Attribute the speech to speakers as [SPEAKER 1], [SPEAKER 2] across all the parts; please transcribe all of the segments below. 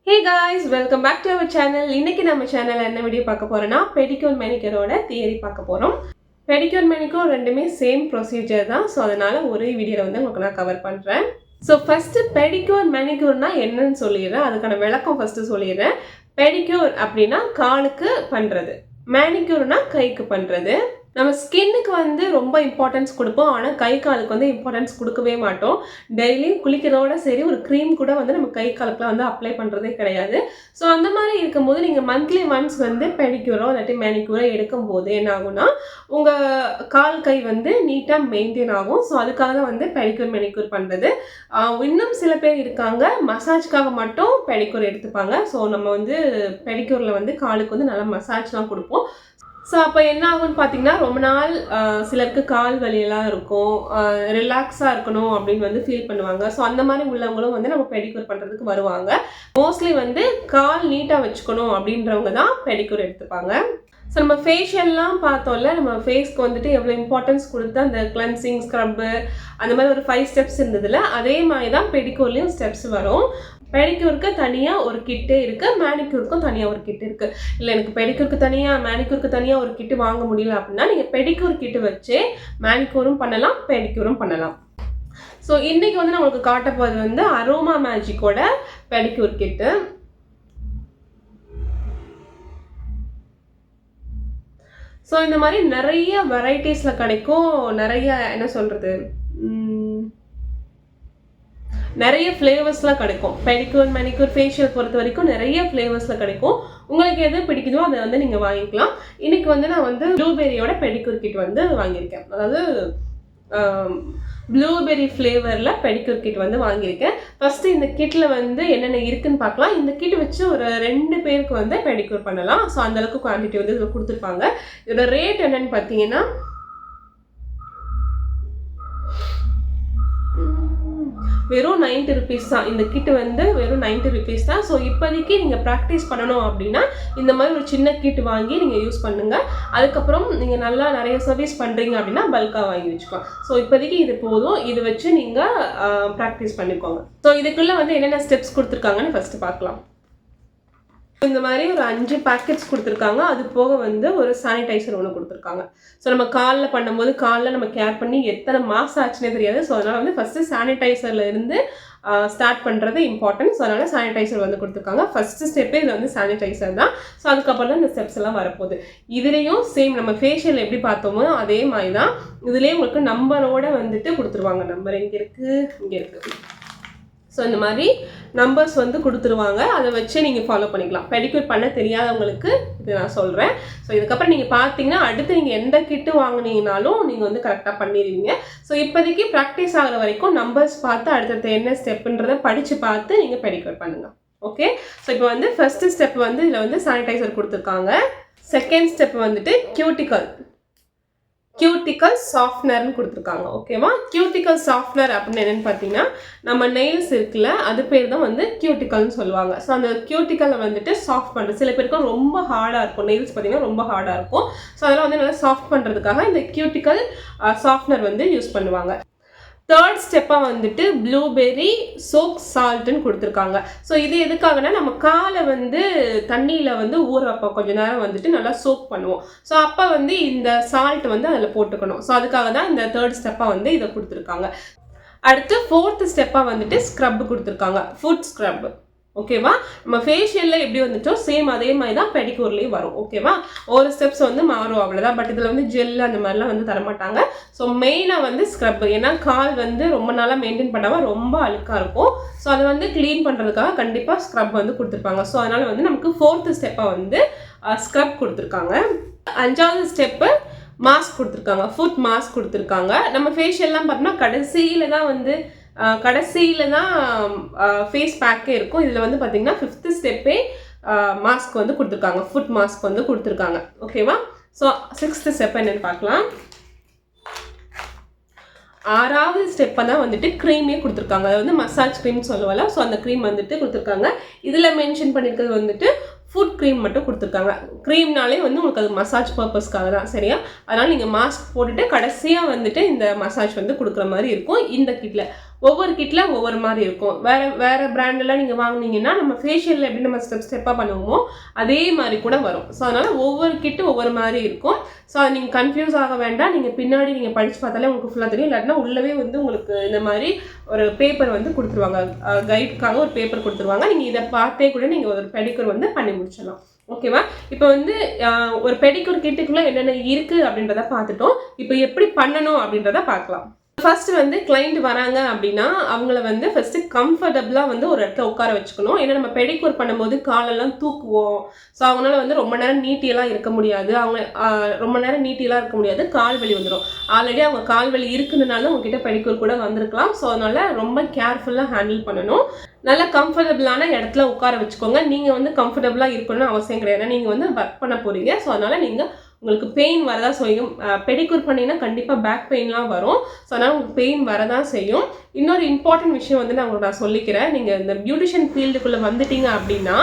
[SPEAKER 1] Hey guys, welcome back to our channel. இன்னைக்கு நம்ம சேனல்ல என்ன வீடியோ பார்க்க போறோம்னா பெடிக்யூர் மேனிக்யூரோட தியரி பார்க்க போறோம். பெடிக்யூர் மேனிக்யூர் ரெண்டுமே சேம் ப்ரொசீஜர் தான். சோ அதனால ஒரே வீடியோல வந்து உங்களுக்கு நான் கவர் பண்றேன். சோ ஃபர்ஸ்ட் பெடிக்யூர் மேனிக்யூர்னா என்னன்னு சொல்லிடுறேன். அதுக்கான விளக்கம் ஃபர்ஸ்ட் சொல்லிடுறேன். பெடிக்யூர் அப்படின்னா காலுக்கு பண்றது. மேனிக்யூர்னா கைக்கு பண்றது. நம்ம ஸ்கின்னுக்கு வந்து ரொம்ப இம்பார்ட்டன்ஸ் கொடுப்போம். ஆனால் கை காலுக்கு வந்து இம்பார்ட்டன்ஸ் கொடுக்கவே மாட்டோம். டெய்லியும் குளிக்கிறதோட சரி ஒரு க்ரீம் கூட வந்து நம்ம கை காலுக்குலாம் வந்து அப்ளை பண்ணுறதே கிடையாது. ஸோ அந்த மாதிரி இருக்கும்போது நீங்கள் மந்த்லி ஒன்ஸ் வந்து பெடிக்யூரோ இல்லாட்டி மேனிக்யூரோ எடுக்கும்போது என்ன ஆகும்னா உங்கள் கால் கை வந்து நீட்டாக மெயின்டைன் ஆகும். ஸோ அதுக்காக தான் வந்து பெடிக்யூர் மேனிக்யூர் பண்ணுறது. இன்னும் சில பேர் இருக்காங்க மசாஜ்க்காக மட்டும் பெடிக்யூர் எடுத்துப்பாங்க. ஸோ நம்ம வந்து பெடிக்யூரில் வந்து காலுக்கு வந்து நல்லா மசாஜ்லாம் கொடுப்போம். ஸோ அப்போ என்ன ஆகும்னு பார்த்தீங்கன்னா ரொம்ப நாள் சிலருக்கு கால் வலியெல்லாம் இருக்கும், ரிலாக்ஸாக இருக்கணும் அப்படின்னு வந்து ஃபீல் பண்ணுவாங்க. ஸோ அந்த மாதிரி உள்ளவங்களும் வந்து நம்ம பெடிக்யூர் பண்ணுறதுக்கு வருவாங்க. மோஸ்ட்லி வந்து கால் நீட்டாக வச்சுக்கணும் அப்படின்றவங்க தான் பெடிக்யூர் எடுத்துப்பாங்க. ஸோ நம்ம ஃபேஷியல்லாம் பார்த்தோம்ல, நம்ம ஃபேஸ்க்கு வந்துட்டு எவ்வளோ இம்பார்ட்டன்ஸ் கொடுத்து அந்த கிளென்சிங் ஸ்க்ரப்பு அந்த மாதிரி ஒரு 5 ஸ்டெப்ஸ் இருந்ததில்ல, அதே மாதிரி தான் பெடிக்யூர்லேயும் ஸ்டெப்ஸ் வரும். பெடிக்யூருக்கு தனியாக ஒரு கிட்டே இருக்குது, மேனிக்யூருக்கும் தனியாக ஒரு கிட் இருக்குது. இல்லை எனக்கு பெடிக்யூருக்கு தனியாக மேனிக்யூருக்கு தனியாக ஒரு கிட்டு வாங்க முடியல அப்படின்னா நீங்கள் பெடிக்யூர் கிட்டு வச்சே மேனிக்யூரும் பண்ணலாம், பெடிக்யூரும் பண்ணலாம். ஸோ இன்றைக்கி வந்து நான் உங்களுக்கு காட்ட போகிறது வந்து அரோமா மேஜிக்கோட பெடிக்யூர் கிட்டு. ஸோ இந்த மாதிரி நிறைய வெரைட்டிஸில் கிடைக்கும். நிறைய என்ன சொல்கிறது, நிறைய ஃப்ளேவர்ஸ்லாம் கிடைக்கும். பெடிக்யூர் மேனிக்யூர் ஃபேஷியல் பொறுத்த வரைக்கும் நிறைய ஃப்ளேவர்ஸில் கிடைக்கும். உங்களுக்கு எது பிடிக்குதோ அதை வந்து நீங்கள் வாங்கிக்கலாம். இன்றைக்கி வந்து நான் வந்து ப்ளூபெரியோட பெடிக்யூர் கிட் வந்து வாங்கியிருக்கேன். அதாவது ப்ளூபெரி ஃப்ளேவரில் பெடிக்யூர் கிட் வந்து வாங்கியிருக்கேன். ஃபஸ்ட்டு இந்த கிட்டில் வந்து என்னென்ன இருக்குதுன்னு பார்க்கலாம். இந்த கிட் வச்சு ஒரு 2 பேருக்கு வந்து பெடிக்யூர் பண்ணலாம். ஸோ அந்தளவுக்கு குவான்டிட்டி வந்து இதில் கொடுத்துருப்பாங்க. இதோட ரேட் என்னென்னு பார்த்தீங்கன்னா வெறும் 90 ருபீஸ் தான். இந்த கிட் வந்து வெறும் 90 ருபீஸ் தான். ஸோ இப்போதைக்கு நீங்கள் ப்ராக்டிஸ் பண்ணணும் அப்படின்னா இந்த மாதிரி ஒரு சின்ன கிட் வாங்கி நீங்கள் யூஸ் பண்ணுங்கள். அதுக்கப்புறம் நீங்கள் நல்லா நிறைய சர்வீஸ் பண்ணுறீங்க அப்படின்னா பல்காக வாங்கி வச்சுக்கலாம். ஸோ இப்போதைக்கு இது போதும். இது வச்சு நீங்கள் ப்ராக்டிஸ் பண்ணிக்கோங்க. ஸோ இதுக்குள்ளே வந்து என்னென்ன ஸ்டெப்ஸ் கொடுத்துருக்காங்கன்னு ஃபஸ்ட்டு பார்க்கலாம். இந்த மாதிரி ஒரு 5 பேக்கெட்ஸ் கொடுத்துருக்காங்க. அது போக வந்து ஒரு சானிடைசர் ஒன்று கொடுத்துருக்காங்க. ஸோ நம்ம காலில் பண்ணும்போது காலில் நம்ம கேர் பண்ணி எத்தனை மாதம் ஆச்சுன்னே தெரியாது. ஸோ அதனால் வந்து ஃபஸ்ட்டு சானிடைசரில் இருந்து ஸ்டார்ட் பண்ணுறது இம்பார்ட்டன்ட். ஸோ அதனால் சானிடைசர் வந்து கொடுத்துருக்காங்க. ஃபஸ்ட்டு ஸ்டெப்பே இதில் வந்து சானிடைசர் தான். ஸோ அதுக்கப்புறம் தான் இந்த ஸ்டெப்ஸ் எல்லாம் வரப்போகுது. இதுலேயும் சேம் நம்ம ஃபேஷியல் எப்படி பார்த்தோமோ அதே மாதிரி தான். இதுலேயே உங்களுக்கு நம்பரோட வந்துட்டு கொடுத்துருவாங்க. நம்பர் எங்கே இருக்குது, இங்கே இருக்குது. ஸோ இந்த மாதிரி நம்பர்ஸ் வந்து கொடுத்துருவாங்க. அதை வச்சு நீங்கள் ஃபாலோ பண்ணிக்கலாம். பெடிக்யூர் பண்ண தெரியாதவங்களுக்கு இது நான் சொல்கிறேன். ஸோ இதுக்கப்புறம் நீங்கள் பார்த்தீங்கன்னா அடுத்து நீங்கள் எந்த கிட்டு வாங்கினீங்கனாலும் நீங்கள் வந்து கரெக்டாக பண்ணிடுவீங்க. ஸோ இப்போதைக்கு ப்ராக்டிஸ் ஆகிற வரைக்கும் நம்பர்ஸ் பார்த்து அடுத்தடுத்து என்ன ஸ்டெப்புன்றதை படித்து பார்த்து நீங்கள் பெடிக்யூர் பண்ணுங்கள். ஓகே. ஸோ இப்போ வந்து ஃபஸ்ட்டு ஸ்டெப் வந்து இதில் வந்து சானிடைசர் கொடுத்துருக்காங்க. செகண்ட் ஸ்டெப் வந்துட்டு கியூட்டிக்கல் சாஃப்ட்னர்னு கொடுத்துருக்காங்க. ஓகேவா. கியூட்டிக்கல் சாஃப்ட்னர் அப்படின்னு என்னென்னு பார்த்தீங்கன்னா நம்ம நெயில்ஸ் இருக்குல்ல, அது பேர் தான் வந்து கியூட்டிக்கல்னு சொல்லுவாங்க. ஸோ அந்த கியூட்டிக்கலை வந்துட்டு சாஃப்ட் பண்ணுறது. சில பேருக்கு ரொம்ப ஹார்டாக இருக்கும், நெயில்ஸ் பார்த்தீங்கன்னா ரொம்ப ஹார்டாக இருக்கும். ஸோ அதெல்லாம் வந்து நல்லா சாஃப்ட் பண்ணுறதுக்காக இந்த கியூட்டிக்கல் சாஃப்ட்னர் வந்து யூஸ் பண்ணுவாங்க. தேர்ட் ஸ்டெப்பாக வந்துட்டு ப்ளூபெரி சோக் சால்ட்டுன்னு கொடுத்துருக்காங்க. ஸோ இது எதுக்காகனா நம்ம காலை வந்து தண்ணியில் வந்து ஊற வைப்போம், கொஞ்சம் நேரம் வந்துட்டு நல்லா சோக் பண்ணுவோம். ஸோ அப்போ வந்து இந்த சால்ட் வந்து அதில் போட்டுக்கணும். ஸோ அதுக்காக தான் இந்த தேர்ட் ஸ்டெப்பாக வந்து இதை கொடுத்துருக்காங்க. அடுத்து ஃபோர்த் ஸ்டெப்பாக வந்துட்டு ஸ்க்ரப் கொடுத்துருக்காங்க, ஃபுட் ஸ்க்ரப். ஓகேவா. நம்ம ஃபேஷியலில் எப்படி வந்துட்டோ சேம் அதே மாதிரி தான் பெடிக்யூர்லேயும் வரும். ஓகேவா. ஒரு ஸ்டெப்ஸ் வந்து மாறும் அவ்வளோதான். பட் இதில் வந்து ஜெல் அந்த மாதிரிலாம் வந்து தரமாட்டாங்க. ஸோ மெயினாக வந்து ஸ்க்ரப். ஏன்னா கால் வந்து ரொம்ப நாளாக மெயின்டைன் பண்ணாமல் ரொம்ப அழுக்காக இருக்கும். ஸோ அதை வந்து க்ளீன் பண்ணுறதுக்காக கண்டிப்பாக ஸ்க்ரப் வந்து கொடுத்துருப்பாங்க. ஸோ அதனால் வந்து நமக்கு ஃபோர்த்து ஸ்டெப்பாக வந்து ஸ்க்ரப் கொடுத்துருக்காங்க. 5வது ஸ்டெப்பு மாஸ்க் கொடுத்துருக்காங்க, ஃபுட் மாஸ்க் கொடுத்துருக்காங்க. நம்ம ஃபேஷியல்லாம் பார்த்தோம்னா கடைசியில் தான் ஃபேஸ் பேக்கே இருக்கும். இதில் வந்து பார்த்திங்கன்னா 5th ஸ்டெப்பே மாஸ்க் வந்து கொடுத்துருக்காங்க, ஃபுட் மாஸ்க் வந்து கொடுத்துருக்காங்க. ஓகேவா. ஸோ 6th ஸ்டெப் என்னென்னு பார்க்கலாம். 6வது ஸ்டெப்பை தான் வந்துட்டு க்ரீமே கொடுத்துருக்காங்க. அது வந்து மசாஜ் க்ரீம் சொல்லுவாங்க. ஸோ அந்த க்ரீம் வந்துட்டு கொடுத்துருக்காங்க. இதில் மென்ஷன் பண்ணியிருக்கிறது வந்துட்டு ஃபுட் க்ரீம் மட்டும் கொடுத்துருக்காங்க. க்ரீம்னாலே வந்து உங்களுக்கு அது மசாஜ் பர்பஸ்க்காக தான். சரியா. அதனால் நீங்கள் மாஸ்க் போட்டுட்டு கடைசியாக வந்துட்டு இந்த மசாஜ் வந்து கொடுக்குற மாதிரி இருக்கும் இந்த கிட்டில். ஒவ்வொரு கிட்டில் ஒவ்வொரு மாதிரி இருக்கும். வேறு பிராண்டெல்லாம் நீங்கள் வாங்கினீங்கன்னா நம்ம ஃபேஷியலில் எப்படி நம்ம ஸ்டெப்பாக பண்ணுவோமோ அதே மாதிரி கூட வரும். ஸோ அதனால் ஒவ்வொரு கிட்டு ஒவ்வொரு மாதிரி இருக்கும். ஸோ அதை நீங்கள் கன்ஃபியூஸ் ஆக வேண்டாம். நீங்கள் பின்னாடி நீங்கள் படித்து பார்த்தாலே உங்களுக்கு ஃபுல்லாக தெரியும். இல்லாட்டினா உள்ளவே வந்து உங்களுக்கு இந்த மாதிரி ஒரு பேப்பர் வந்து கொடுத்துருவாங்க, கைடுக்காக ஒரு பேப்பர் கொடுத்துருவாங்க. நீங்கள் இதை பார்த்தே கூட நீங்கள் ஒரு பெடிக்யூர் வந்து பண்ணி முடிச்சிடலாம். ஓகேவா? இப்போ வந்து ஒரு பெடிக்யூர் கிட்டுக்குள்ளே என்னென்ன இருக்குது அப்படின்றத பார்த்துட்டோம். இப்போ எப்படி பண்ணணும் அப்படின்றத பார்க்கலாம். ஃபர்ஸ்ட் வந்து கிளைண்ட் வராங்க அப்படின்னா அவங்கள வந்து ஃபர்ஸ்ட் கம்ஃபர்டபுளாக வந்து ஒரு இடத்துல உட்கார வச்சுக்கணும். ஏன்னா நம்ம பெடிக்யூர் பண்ணும்போது காலெல்லாம் தூக்குவோம். ஸோ அவங்களால வந்து ரொம்ப நேரம் நீட்டியெல்லாம் இருக்க முடியாது. அவங்க ரொம்ப நேரம் நீட்டியெல்லாம் இருக்க முடியாது, கால் வலி வந்துடும். ஆல்ரெடி அவங்க கால் வலி இருக்குதுனால உங்ககிட்ட பெடிக்யூர் கூட வந்திருக்கலாம். ஸோ அதனால ரொம்ப கேர்ஃபுல்லாக ஹேண்டில் பண்ணணும். நல்லா கம்ஃபர்டபுளான இடத்துல உட்கார வச்சுக்கோங்க. நீங்கள் வந்து கம்ஃபர்டபுளாக இருக்கணும்னு அவசியம் கிடையாது. நீங்கள் வந்து ஒர்க் பண்ண போகிறீங்க. ஸோ அதனால் நீங்கள் உங்களுக்கு பெயின் வரதான் செய்யும். பெடிக்யூர் பண்ணிங்கன்னா கண்டிப்பாக பேக் பெயின்லாம் வரும். ஸோ அதனால் உங்களுக்கு பெயின் வரதான் செய்யும். இன்னொரு இம்பார்ட்டன்ட் விஷயம் வந்து நான் சொல்லிக்கிறேன். நீங்கள் இந்த பியூட்டிஷியன் ஃபீல்டுக்குள்ளே வந்துட்டீங்க அப்படின்னா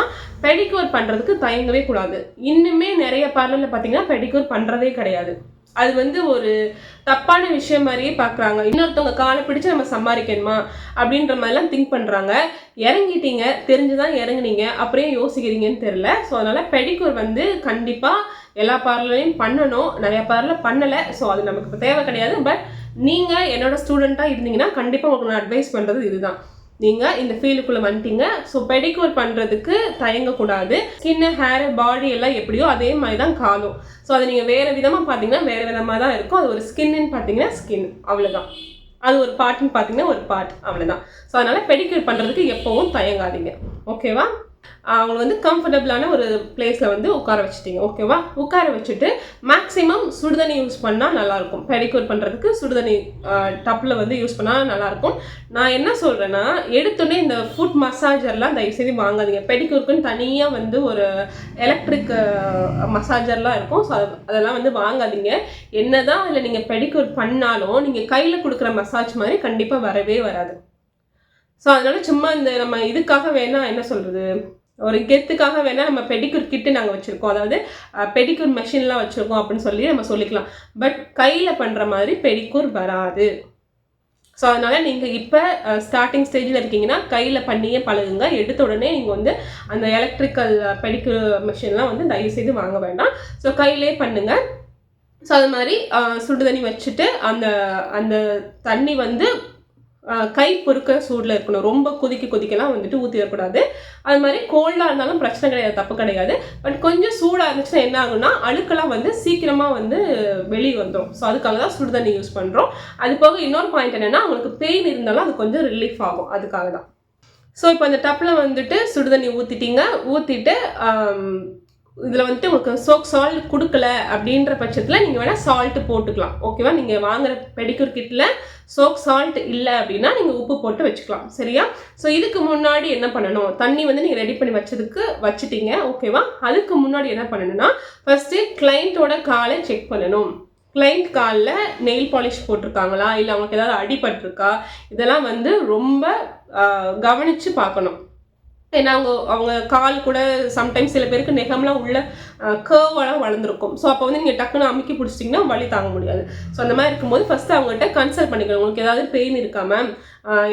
[SPEAKER 1] பெடிக்யூர் பண்ணுறதுக்கு தயங்கவே கூடாது. இன்னுமே நிறைய பார்லரில் பார்த்தீங்கன்னா பெடிக்யூர் பண்ணுறதே கிடையாது. அது வந்து ஒரு தப்பான விஷயம் மாதிரியே பார்க்குறாங்க. இன்னொருத்தவங்க காலை பிடிச்சி நம்ம சம்பாதிக்கணுமா அப்படின்ற மாதிரிலாம் திங்க் பண்ணுறாங்க. இறங்கிட்டீங்க, தெரிஞ்சுதான் இறங்குனீங்க, அப்படியே யோசிக்கிறீங்கன்னு தெரில. ஸோ அதனால் பெடிக்யூர் வந்து கண்டிப்பாக எல்லா பார்லரையும் பண்ணணும். நிறையா பார்லர் பண்ணலை. ஸோ அது நமக்கு இப்போ தேவை கிடையாது. பட் நீங்கள் என்னோட ஸ்டூடெண்ட்டாக இருந்தீங்கன்னா கண்டிப்பாக உங்களுக்கு நான் அட்வைஸ் பண்ணுறது இதுதான். நீங்கள் இந்த ஃபீல்டுக்குள்ளே வந்துட்டீங்க. ஸோ பெடிக்யூர் பண்ணுறதுக்கு தயங்கக்கூடாது. ஸ்கின்னு, ஹேரு, பாடி எல்லாம் எப்படியோ அதே மாதிரி தான் காலும். ஸோ அதை நீங்கள் வேறு விதமாக பார்த்தீங்கன்னா வேறு விதமாக தான் இருக்கும். அது ஒரு ஸ்கின்னு பார்த்தீங்கன்னா ஸ்கின், அவ்வளோதான். அது ஒரு பார்ட்டுன்னு பார்த்தீங்கன்னா ஒரு பார்ட், அவ்வளோதான். ஸோ அதனால் பெடிக்யூர் பண்ணுறதுக்கு எப்போவும் தயங்காதீங்க. ஓகேவா? அவங்க வந்து கம்ஃபர்டபுளான ஒரு பிளேஸில் வந்து உட்கார வச்சுட்டீங்க. ஓகேவா? உட்கார வச்சுட்டு மேக்ஸிமம் சுடுதண்ணி யூஸ் பண்ணால் நல்லாயிருக்கும். பெடிக்யூர் பண்ணுறதுக்கு சுடுதண்ணி டப்பில் வந்து யூஸ் பண்ணால் நல்லாயிருக்கும். நான் என்ன சொல்கிறேன்னா, எடுத்தோடனே இந்த ஃபுட் மசாஜர்லாம் தயவுசெய்து வாங்காதீங்க. பெடிக்யூருக்குன்னு தனியாக வந்து ஒரு எலக்ட்ரிக் மசாஜர்லாம் இருக்கும். ஸோ அதெல்லாம் வந்து வாங்காதீங்க. என்ன தான் அதில் நீங்கள் பெடிக்யூர் பண்ணாலும் நீங்கள் கையில் கொடுக்குற மசாஜ் மாதிரி கண்டிப்பாக வரவே வராது. ஸோ அதனால் சும்மா இந்த நம்ம இதுக்காக வேணால் என்ன சொல்கிறது, ஒரு கெத்துக்காக வேணால் நம்ம பெடிக்யூர் கிட்டு நாங்கள் வச்சுருக்கோம், அதாவது பெடிக்யூர் மெஷின்லாம் வச்சுருக்கோம் அப்படின்னு சொல்லி நம்ம சொல்லிக்கலாம். பட் கையில் பண்ணுற மாதிரி பெடிக்யூர் வராது. ஸோ அதனால் நீங்கள் இப்போ ஸ்டார்டிங் ஸ்டேஜில் இருக்கீங்கன்னா கையில் பண்ணியே பழகுங்க. எடுத்த உடனே நீங்கள் வந்து அந்த எலக்ட்ரிக்கல் பெடிக்யூர் மெஷின்லாம் வந்து தயவுசெய்து வாங்க வேண்டாம். ஸோ கையிலே பண்ணுங்கள். ஸோ அது மாதிரி சுடு தண்ணி வச்சுட்டு அந்த அந்த தண்ணி வந்து கை பொறுக்க சூடில் இருக்கணும். ரொம்ப கொதிக்கலாம் வந்துட்டு ஊற்றிடக்கூடாது. அது மாதிரி கோல்டாக இருந்தாலும் பிரச்சனை கிடையாது, தப்பு கிடையாது. பட் கொஞ்சம் சூடாக இருந்துச்சுன்னா என்ன ஆகும்னா அழுக்கெல்லாம் வந்து சீக்கிரமாக வந்து வெளியே வந்துடும். ஸோ அதுக்காக தான் சுடு தண்ணி யூஸ் பண்ணுறோம். அது போக இன்னொரு பாயிண்ட் என்னென்னா, அவங்களுக்கு பெயின் இருந்தாலும் அது கொஞ்சம் ரிலீஃப் ஆகும், அதுக்காக தான். ஸோ இப்போ அந்த டப்பில் வந்துட்டு சுடு தண்ணி ஊற்றிட்டீங்க. ஊற்றிட்டு இதில் வந்துட்டு உங்களுக்கு சால்ட் கொடுக்கல அப்படின்ற பட்சத்தில் நீங்கள் வேணால் சால்ட்டு போட்டுக்கலாம். ஓகேவா? நீங்கள் வாங்குகிற பெடிக்யூர் கிட்டில் சால்ட் இல்லை அப்படின்னா நீங்கள் உப்பு போட்டு வச்சுக்கலாம். சரியா? ஸோ இதுக்கு முன்னாடி என்ன பண்ணணும், தண்ணி வந்து நீங்கள் ரெடி பண்ணி வச்சுட்டீங்க. ஓகேவா? அதுக்கு முன்னாடி என்ன பண்ணணும்னா, ஃபர்ஸ்ட்டு கிளைண்ட்டோட காலை செக் பண்ணணும். கிளைண்ட் காலில் நெயில் பாலிஷ் போட்டிருக்காங்களா, இல்லை அவங்களுக்கு ஏதாவது அடிபட்டிருக்கா, இதெல்லாம் வந்து ரொம்ப கவனித்து பார்க்கணும். ஏன்னா அவங்க கால் கூட சம்டைம்ஸ் சில பேருக்கு நெகம்லாம் உள்ள கர்வெல்லாம் வளர்ந்துருக்கும். ஸோ அப்போ வந்து நீங்கள் டக்குன்னு அமுக்கி பிடிச்சிட்டிங்கன்னா வலி தாங்க முடியாது. ஸோ அந்த மாதிரி இருக்கும்போது ஃபஸ்ட்டு அவங்ககிட்ட கன்சல்ட் பண்ணிக்கணும். உங்களுக்கு ஏதாவது பெயின் இருக்காம,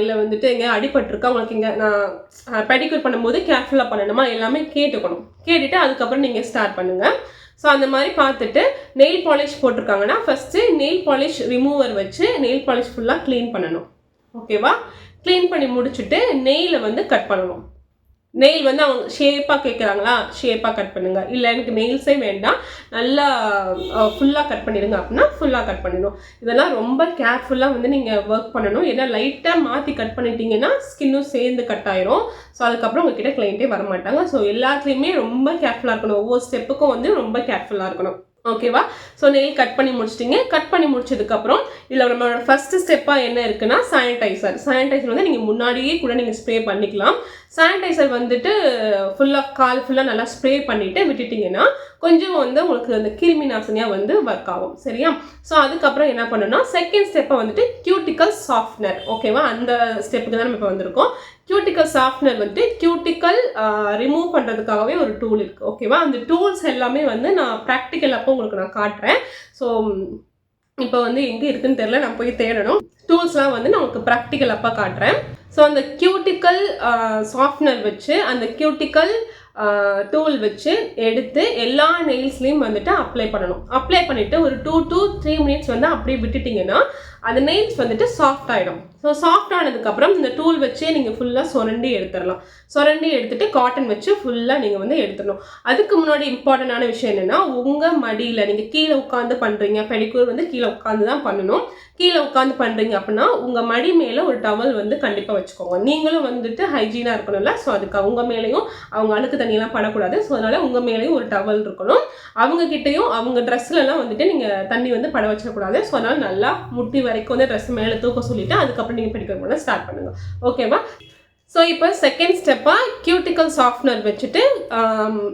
[SPEAKER 1] இல்லை வந்துட்டு எங்கே அடிபட்டிருக்கா, உங்களுக்கு இங்கே நான் பெடிக்யூர் பண்ணும்போது கேர்ஃபுல்லாக பண்ணணுமா, எல்லாமே கேட்டுக்கணும். கேட்டுட்டு அதுக்கப்புறம் நீங்கள் ஸ்டார்ட் பண்ணுங்கள். ஸோ அந்த மாதிரி பார்த்துட்டு நெயில் பாலிஷ் போட்டிருக்காங்கன்னா ஃபஸ்ட்டு நெயில் பாலிஷ் ரிமூவர் வச்சு நெயில் பாலிஷ் ஃபுல்லாக க்ளீன் பண்ணணும். ஓகேவா? க்ளீன் பண்ணி முடிச்சுட்டு நெயிலை வந்து கட் பண்ணணும். நெயில் வந்து அவங்க ஷேப்பாக கேட்குறாங்களா, ஷேப்பாக கட் பண்ணுங்கள். இல்லை எனக்கு நெயில்ஸே வேண்டாம், நல்லா ஃபுல்லாக கட் பண்ணிடுங்க அப்படின்னா ஃபுல்லாக கட் பண்ணிடணும். இதெல்லாம் ரொம்ப கேர்ஃபுல்லாக வந்து நீங்கள் ஒர்க் பண்ணணும். ஏன்னா லைட்டாக மாற்றி கட் பண்ணிட்டீங்கன்னா ஸ்கின்னும் சேர்ந்து கட் ஆயிரும். ஸோ அதுக்கப்புறம் உங்ககிட்ட கிளைண்ட்டே வரமாட்டாங்க. ஸோ எல்லாத்துலேயுமே ரொம்ப கேர்ஃபுல்லாக இருக்கணும். ஒவ்வொரு ஸ்டெப்புக்கும் வந்து ரொம்ப கேர்ஃபுல்லாக இருக்கணும். ஓகேவா? ஸோ நெயில் கட் பண்ணி முடிச்சிட்டிங்க. கட் பண்ணி முடிச்சதுக்கப்புறம் இதில் நம்மளோட ஃபஸ்ட்டு ஸ்டெப்பாக என்ன இருக்குன்னா சானிடைசர். சானிடைசர் வந்து நீங்கள் முன்னாடியே கூட நீங்கள் ஸ்ப்ரே பண்ணிக்கலாம். சானிடைசர் வந்துட்டு கால் ஃபுல்லாக நல்லா ஸ்ப்ரே பண்ணிவிட்டு விட்டுட்டிங்கன்னா கொஞ்சம் வந்து உங்களுக்கு அந்த கிருமி நாசினியாக வந்து ஒர்க் ஆகும். சரியா? ஸோ அதுக்கப்புறம் என்ன பண்ணணும்னா செகண்ட் ஸ்டெப்பை வந்துட்டு கியூட்டிக்கல் சாஃப்ட்னர். ஓகேவா? அந்த ஸ்டெப்புக்கு தான் நம்ம இப்போ வந்திருக்கோம். கியூட்டிக்கல் சாஃப்ட்னர் வந்துட்டு கியூட்டிக்கல் ரிமூவ் பண்ணுறதுக்காகவே ஒரு டூல் இருக்குது. ஓகேவா? அந்த டூல்ஸ் எல்லாமே வந்து நான் ப்ராக்டிக்கல் அப்போ உங்களுக்கு நான் காட்டுறேன். ஸோ இப்போ வந்து எங்கே இருக்குன்னு தெரியல, நான் போய் தேடணும். டூல்ஸ்லாம் வந்து நான் உங்களுக்கு ப்ராக்டிக்கல் அப்போ காட்டுறேன். ஸோ அந்த கியூட்டிக்கல் சாஃப்ட்னர் வச்சு அந்த கியூட்டிக்கல் டூல் வச்சு எடுத்து எல்லா நெயில்ஸ்லேயும் வந்துட்டு அப்ளை பண்ணணும். அப்ளை பண்ணிவிட்டு ஒரு 2 to 3 மினிட்ஸ் வந்து அப்படியே விட்டுட்டிங்கன்னா அந்த நெயில்ஸ் வந்துட்டு சாஃப்ட் ஆகிடும். ஸோ சாஃப்ட் ஆனதுக்கப்புறம் இந்த டூல் வச்சே நீங்கள் ஃபுல்லாக சுரண்டி எடுத்துடலாம். சுரண்டி எடுத்துகிட்டு காட்டன் வச்சு ஃபுல்லாக நீங்கள் வந்து எடுத்துடணும். அதுக்கு முன்னாடி இம்பார்ட்டண்டான விஷயம் என்னென்னா, உங்கள் மடியில் நீங்கள் கீழே உட்காந்து பண்ணுறீங்க, பெடிக்யூர் வந்து கீழே உட்காந்து தான் பண்ணணும். கீழே உட்காந்து பண்ணுறீங்க அப்படின்னா உங்கள் மடி மேலே ஒரு டவல் வந்து கண்டிப்பாக வச்சுக்கோங்க. நீங்களும் வந்துட்டு ஹைஜீனாக இருக்கணும்ல, ஸோ அதுக்கு அவங்க மேலேயும் அவங்க அழுக்கு தண்ணியெல்லாம் படக்கூடாது. ஸோ அதனால் உங்கள் மேலேயும் ஒரு டவல் இருக்கணும். அவங்கக்கிட்டையும் அவங்க ட்ரெஸ்லலாம் வந்துட்டு நீங்கள் தண்ணி வந்து பட வச்சிடக்கூடாது. ஸோ அதனால் நல்லா முட்டி வரைக்கும் வந்து ட்ரெஸ் மேலே தூக்க சொல்லிவிட்டு அதுக்கப்புறம் நீங்கள் பெடிக்யூர் பண்ண ஸ்டார்ட் பண்ணுங்கள். ஓகேவா? ஸோ இப்போ செகண்ட் ஸ்டெப்பாக கியூட்டிக்கல் சாஃப்ட்னர் வச்சுட்டு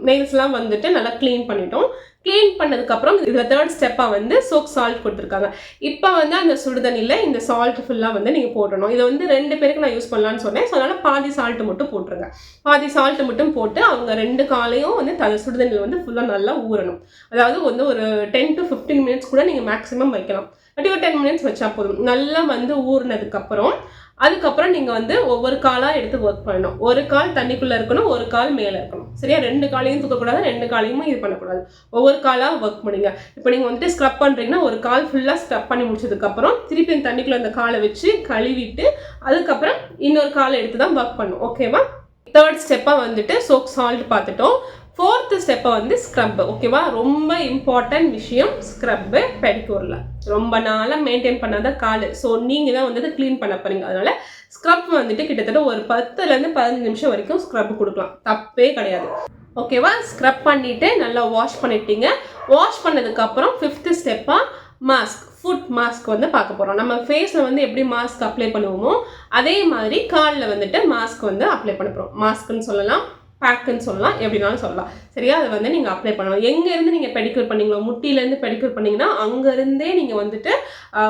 [SPEAKER 1] நெயில்ஸ்லாம் வந்துட்டு நல்லா க்ளீன் பண்ணிட்டோம். க்ளீன் பண்ணதுக்கப்புறம் இதில் தேர்ட் ஸ்டெப்பாக வந்து சோக் சால்ட் கொடுத்துருக்காங்க. இப்போ வந்து அந்த சுடுதண்ணியில் இந்த சால்ட் ஃபுல்லாக வந்து நீங்கள் போடணும். இதை வந்து 2 பேருக்கு நான் யூஸ் பண்ணலான்னு சொன்னேன். ஸோ அதனால் பாதி சால்ட்டு மட்டும் போட்டுருங்க. பாதி சால்ட்டு மட்டும் போட்டு அவங்க 2 காலையும் வந்து சுடுதண்ணியில் வந்து ஃபுல்லாக நல்லா ஊறணும். அதாவது வந்து ஒரு 10 to 15 மினிட்ஸ் கூட நீங்கள் மேக்ஸிமம் வைக்கலாம். அப்படி ஒரு 10 மினிட்ஸ் வச்சா போதும். நல்லா வந்து ஊறினதுக்கப்புறம் அதுக்கப்புறம் நீங்கள் வந்து ஒவ்வொரு காலாக எடுத்து ஒர்க் பண்ணணும். ஒரு கால் தண்ணிக்குள்ளே இருக்கணும், ஒரு கால் மேலே இருக்கணும். சரியா? 2 காலையும் தூக்கக்கூடாது, 2 காலையும் இது பண்ணக்கூடாது. ஒவ்வொரு காலாக ஒர்க் பண்ணுங்க. இப்போ நீங்கள் வந்துட்டு ஸ்க்ரப் பண்ணுறீங்கன்னா ஒரு கால் ஃபுல்லாக ஸ்க்ரப் பண்ணி முடிச்சதுக்கப்புறம் திருப்பி அந்த தண்ணிக்குள்ளே அந்த காலை வச்சு கழுவிட்டு அதுக்கப்புறம் இன்னொரு காலை எடுத்து தான் ஒர்க் பண்ணணும். ஓகேவா? தேர்ட் ஸ்டெப்பாக வந்துட்டு சோக் சால்ட் பார்த்துட்டோம். ஃபோர்த்து ஸ்டெப்பை வந்து ஸ்க்ரப்பு. ஓகேவா? ரொம்ப இம்பார்ட்டன்ட் விஷயம் ஸ்க்ரப்பு பெடிக்யூரில். ரொம்ப நாளாக மெயின்டைன் பண்ணாத கால். ஸோ நீங்கள் தான் வந்துட்டு க்ளீன் பண்ண போகிறீங்க. அதனால் ஸ்க்ரப் வந்துட்டு கிட்டத்தட்ட ஒரு 10லேருந்து 15 நிமிஷம் வரைக்கும் ஸ்க்ரப் கொடுக்கலாம். தப்பே கிடையாது. ஓகேவா? ஸ்க்ரப் பண்ணிவிட்டு நல்லா வாஷ் பண்ணிட்டீங்க. வாஷ் பண்ணதுக்கப்புறம் 5th ஸ்டெப்பாக மாஸ்க், ஃபுட் மாஸ்க் வந்து பார்க்க போகிறோம். நம்ம ஃபேஸில் வந்து எப்படி மாஸ்க் அப்ளை பண்ணுவோமோ அதே மாதிரி காலில் வந்துட்டு மாஸ்க் வந்து அப்ளை பண்ண போகிறோம். மாஸ்க்குன்னு சொல்லலாம், பேக்குன்னு சொல்லலாம், எப்படினாலும் சொல்லலாம். சரியா? அதை வந்து நீங்கள் அப்ளை பண்ணணும். எங்கேருந்து நீங்கள் பெடிக்யூர் பண்ணீங்களோ, முட்டியிலேருந்து பெடிக்யூர் பண்ணிங்கன்னா அங்கேருந்தே நீங்கள் வந்துட்டு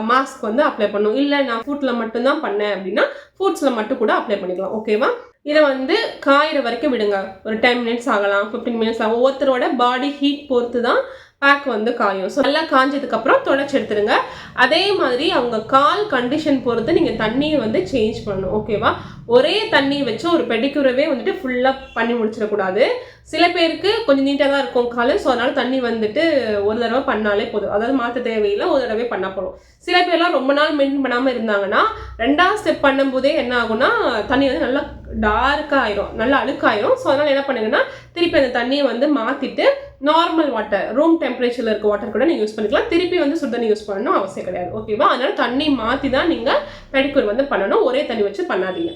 [SPEAKER 1] மாஸ்க் வந்து அப்ளை பண்ணணும். இல்லை நான் ஃபுட்டில் மட்டும்தான் பண்ணேன் அப்படின்னா ஃபுட்ஸில் மட்டும் கூட அப்ளை பண்ணிக்கலாம். ஓகேவா? இதை வந்து காயிற வரைக்கும் விடுங்க. ஒரு 10 மினிட்ஸ் ஆகலாம், 15 மினிட்ஸ் ஆகும். ஒவ்வொருத்தரோட பாடி ஹீட் பொறுத்து தான் பேக் வந்து காயும். ஸோ நல்லா காஞ்சதுக்கப்புறம் தொடச்சி எடுத்துருங்க. அதே மாதிரி அவங்க கால் கண்டிஷன் பொறுத்து நீங்கள் தண்ணியை வந்து சேஞ்ச் பண்ணணும். ஓகேவா? ஒரே தண்ணி வச்சு ஒரு பெடிக்யூரவே வந்துட்டு ஃபுல்லாக பண்ணி முடிச்சிடக்கூடாது. சில பேருக்கு கொஞ்சம் நீட்டாக தான் இருக்கும் கால். ஸோ அதனால் தண்ணி வந்துட்டு ஒரு தடவை பண்ணாலே போதும். அதாவது மாற்ற தேவையில்லை, ஒரு தடவை பண்ணால் போதும். சில பேர்லாம் ரொம்ப நாள் மெயின்டைன் பண்ணாமல் இருந்தாங்கன்னா 2வது ஸ்டெப் பண்ணும்போதே என்ன ஆகும்னா தண்ணி வந்து நல்லா டார்க்காக ஆயிரும், நல்லா அழுக்காயிரும். ஸோ அதனால் என்ன பண்ணுங்கன்னா திருப்பி அந்த தண்ணியை வந்து மாற்றிட்டு நார்மல் வாட்டர், ரூம் டெம்பரேச்சரில் இருக்க வாட்டர் கூட நீங்கள் யூஸ் பண்ணிக்கலாம். திருப்பி வந்து சுடுதண்ணி யூஸ் பண்ணணும் அவசியம் கிடையாது. ஓகேவா? அதனால் தண்ணி மாற்றி தான் நீங்கள் பெடிக்யூர் வந்து பண்ணணும். ஒரே தண்ணி வச்சு பண்ணாதீங்க.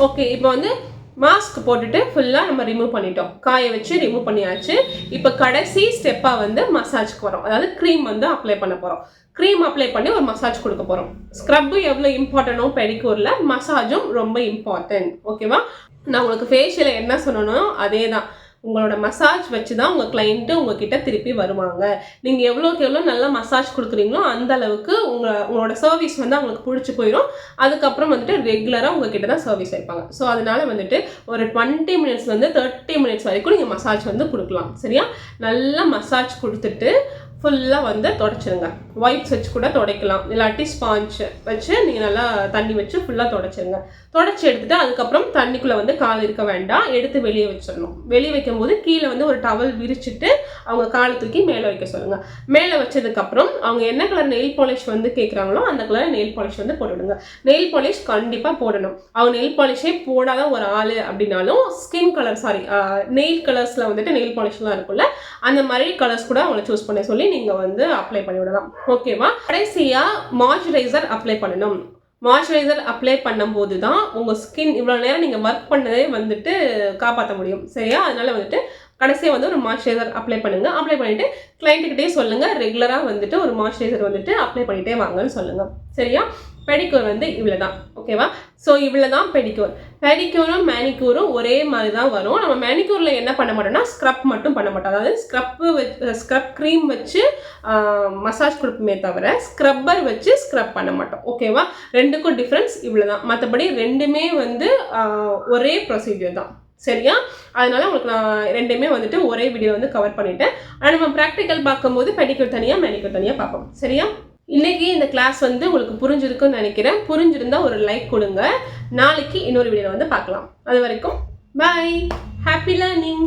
[SPEAKER 1] ஓகே, இப்போ வந்து மாஸ்க் போட்டுட்டு ஃபுல்லாக நம்ம ரிமூவ் பண்ணிட்டோம். காய வச்சு ரிமூவ் பண்ணியாச்சு. இப்போ கடைசி ஸ்டெப்பாக வந்து மசாஜ்க்கு வரோம். அதாவது க்ரீம் வந்து அப்ளை பண்ண போகிறோம். க்ரீம் அப்ளை பண்ணி ஒரு மசாஜ் கொடுக்க போகிறோம். ஸ்க்ரப்பு எவ்வளோ இம்பார்ட்டனோ பெடிக்யூரில் மசாஜும் ரொம்ப இம்பார்ட்டன்ட். ஓகேவா? நான் உங்களுக்கு ஃபேஷியலில் என்ன சொன்னனோ அதே தான். உங்களோட மசாஜ் வச்சு தான் உங்கள் கிளைண்ட்டு உங்ககிட்ட திருப்பி வருவாங்க. நீங்கள் எவ்வளோக்கு எவ்வளோ நல்லா மசாஜ் கொடுக்குறீங்களோ அந்த அளவுக்கு உங்களோட சர்வீஸ் வந்து அவங்களுக்கு பிடிச்சி போயிடும். அதுக்கப்புறம் வந்துட்டு ரெகுலராக உங்ககிட்ட தான் சர்வீஸ் வைப்பாங்க. ஸோ அதனால வந்துட்டு ஒரு 20 மினிட்ஸ்லேருந்து 30 மினிட்ஸ் வரைக்கும் நீங்கள் மசாஜ் வந்து கொடுக்கலாம். சரியா? நல்லா மசாஜ் கொடுத்துட்டு ஃபுல்லாக வந்து தொடச்சிருங்க. வைப்ஸ் வச்சு கூட துடைக்கலாம், இல்லாட்டி ஸ்பாஞ்ச் வச்சு நீங்கள் நல்லா தண்ணி வச்சு ஃபுல்லாக தொடச்சிருங்க. தொடச்சி எடுத்துகிட்டு அதுக்கப்புறம் தண்ணிக்குள்ளே வந்து கால் இருக்க வேண்டாம், எடுத்து வெளியே வச்சிடணும். வெளியே வைக்கும்போது கீழே வந்து ஒரு டவல் விரிச்சிட்டு அவங்க காலை தூக்கி மேலே வைக்க சொல்லுங்கள். மேலே வச்சதுக்கப்புறம் அவங்க என்ன கலர் நெயில் பாலிஷ் வந்து கேட்குறாங்களோ அந்த கலர் நெயில் பாலிஷ் வந்து போட்டுவிடுங்க. நெயில் பாலிஷ் கண்டிப்பாக போடணும். அவங்க நெயில் பாலிஷே போடாத ஒரு ஆள் அப்படின்னாலும் ஸ்கின் கலர் நெயில் கலர்ஸில் வந்துட்டு நெயில் பாலிஷ்லாம் இருக்குல்ல, அந்த மாதிரி கலர்ஸ் கூட அவங்களை சூஸ் பண்ண சொல்லி நீங்கள் வந்து அப்ளை பண்ணி விடலாம். ஓகேவா? கடைசியாக மாய்ஸ்சரைசர் அப்ளை பண்ணணும். மாய்ஸ்சரைசர் அப்ளை பண்ணும்போது தான் உங்கள் ஸ்கின் இவ்வளோ நேரம் நீங்கள் ஒர்க் பண்ணதே வந்துட்டு காப்பாற்ற முடியும். சரியா? அதனால வந்துட்டு கடைசியாக வந்து ஒரு மாய்ஸ்சரைசர் அப்ளை பண்ணுங்கள். அப்ளை பண்ணிவிட்டு கிளைண்ட்டுக்கிட்டே சொல்லுங்கள் ரெகுலராக வந்துட்டு ஒரு மாய்ஸ்சரைசர் வந்துட்டு அப்ளை பண்ணிகிட்டே வாங்கன்னு சொல்லுங்கள். சரியா? பெடிக்யூர் வந்து இவ்வளோ தான். ஓகேவா? ஸோ இவ்வளோ தான் பெடிக்யூர். பெடிக்யூரும் மேனிக்யூரும் ஒரே மாதிரி தான் வரும். நம்ம மேனிக்யூரில் என்ன பண்ண மாட்டோம்னா ஸ்க்ரப் மட்டும் பண்ண மாட்டோம். அதாவது ஸ்க்ரப் க்ரீம் வச்சு மசாஜ் கொடுப்போமே தவிர ஸ்க்ரப்பர் வச்சு ஸ்க்ரப் பண்ண மாட்டோம். ஓகேவா? ரெண்டுக்கும் டிஃப்ரென்ஸ் இவ்வளோ தான். மற்றபடி ரெண்டுமே வந்து ஒரே ப்ரொசீஜர் தான். சரியா? அதனால உங்களுக்கு நான் ரெண்டுமே வந்துட்டு ஒரே வீடியோ வந்து கவர் பண்ணிட்டேன். ஆனால் நம்ம ப்ராக்டிக்கல் பார்க்கும்போது பெடிக்யூர் தனியாக மேனிக்யூர் தனியாக பார்ப்போம். சரியா? இன்னைக்கு இந்த கிளாஸ் வந்து உங்களுக்கு புரிஞ்சிருக்குன்னு நினைக்கிறேன். புரிஞ்சிருந்தா ஒரு லைக் கொடுங்க. நாளைக்கு இன்னொரு வீடியோவில் வந்து பார்க்கலாம். அது வரைக்கும் பாய். Happy learning.